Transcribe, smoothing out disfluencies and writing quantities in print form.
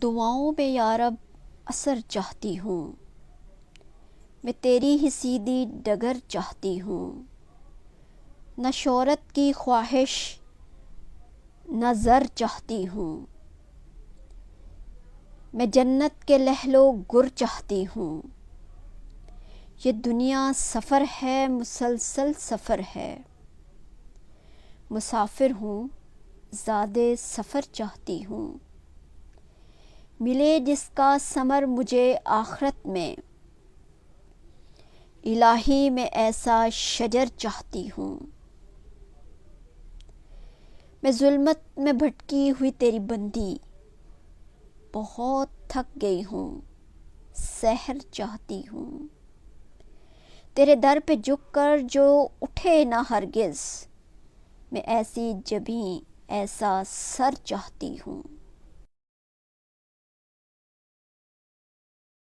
دعاؤں میں یا رب اثر چاہتی ہوں، میں تیری ہی سیدھی ڈگر چاہتی ہوں، نہ شہرت کی خواہش نہ زر چاہتی ہوں، میں جنت کے لہلو گر چاہتی ہوں۔ یہ دنیا سفر ہے، مسلسل سفر ہے، مسافر ہوں زادِ سفر چاہتی ہوں۔ ملے جس کا ثمر مجھے آخرت میں، الہی میں ایسا شجر چاہتی ہوں۔ میں ظلمت میں بھٹکی ہوئی تیری بندی، بہت تھک گئی ہوں، سحر چاہتی ہوں۔ تیرے در پہ جھک کر جو اٹھے نہ ہرگز، میں ایسی جبیں ایسا سر چاہتی ہوں۔